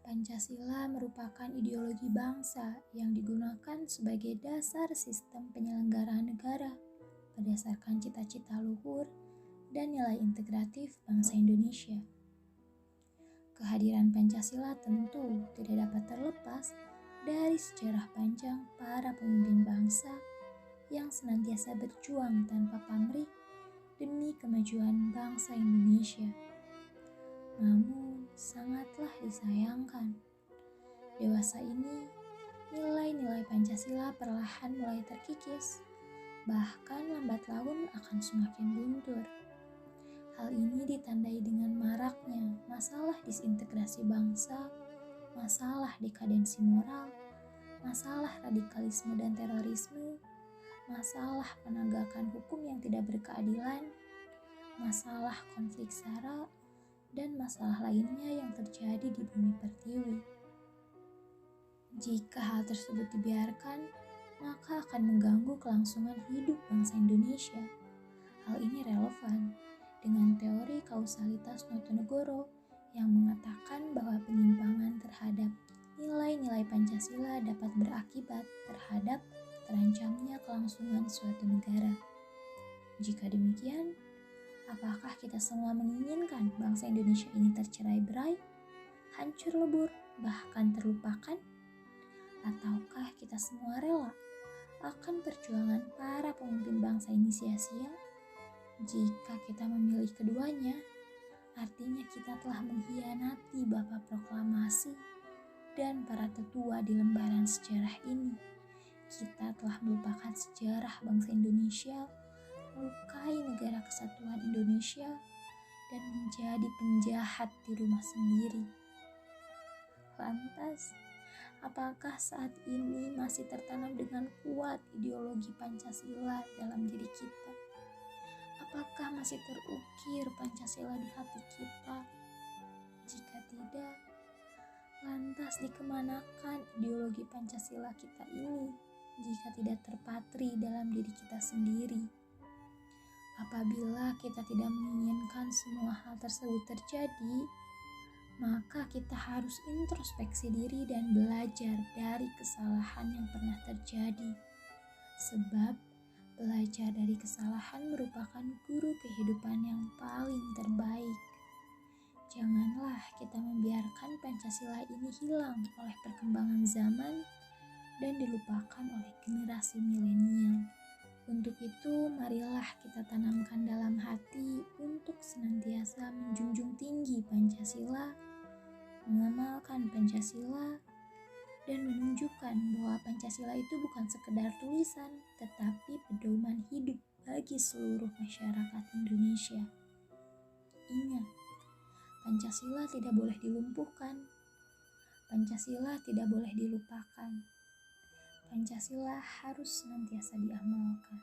Pancasila merupakan ideologi bangsa yang digunakan sebagai dasar sistem penyelenggaraan negara berdasarkan cita-cita luhur dan nilai integratif bangsa Indonesia. Kehadiran Pancasila tentu tidak dapat terlepas dari sejarah panjang para pemimpin bangsa yang senantiasa berjuang tanpa pamrih demi kemajuan bangsa Indonesia. Namun, sangatlah disayangkan, dewasa ini nilai-nilai Pancasila perlahan mulai terkikis, bahkan lambat laun akan semakin luntur. Hal ini ditandai dengan maraknya masalah disintegrasi bangsa, masalah dekadensi moral, masalah radikalisme dan terorisme, masalah penegakan hukum yang tidak berkeadilan, masalah konflik SARA, dan masalah lainnya yang terjadi di bumi pertiwi. Jika hal tersebut dibiarkan, maka akan mengganggu kelangsungan hidup bangsa Indonesia. Hal ini relevan dengan teori kausalitas Notonegoro yang mengatakan bahwa penyimpangan terhadap nilai-nilai Pancasila dapat berakibat terhadap terancamnya kelangsungan suatu negara. Jika demikian, apakah kita semua menginginkan bangsa Indonesia ini tercerai-berai, hancur lebur, bahkan terlupakan? Ataukah kita semua rela akan perjuangan para pemimpin bangsa ini sia-sia? Jika kita memilih keduanya, artinya kita telah mengkhianati Bapak Proklamasi dan para tetua di lembaran sejarah ini. Kita telah melupakan sejarah bangsa Indonesia, melukai negara kesatuan Indonesia, dan menjadi penjahat di rumah sendiri. Lantas, apakah saat ini masih tertanam dengan kuat ideologi Pancasila dalam diri kita? Apakah masih terukir Pancasila di hati kita? Jika tidak, lantas dikemanakan ideologi Pancasila kita ini jika tidak terpatri dalam diri kita sendiri? Apabila kita tidak menginginkan semua hal tersebut terjadi, maka kita harus introspeksi diri dan belajar dari kesalahan yang pernah terjadi. Sebab belajar dari kesalahan merupakan guru kehidupan yang paling terbaik. Janganlah kita membiarkan Pancasila ini hilang oleh perkembangan zaman dan dilupakan oleh generasi milenial. Untuk itu, marilah kita tanamkan dalam hati untuk senantiasa menjunjung tinggi Pancasila, mengamalkan Pancasila, dan menunjukkan bahwa Pancasila itu bukan sekedar tulisan, tetapi pedoman hidup bagi seluruh masyarakat Indonesia. Ingat, Pancasila tidak boleh dilumpuhkan. Pancasila tidak boleh dilupakan. Pancasila harus senantiasa diamalkan.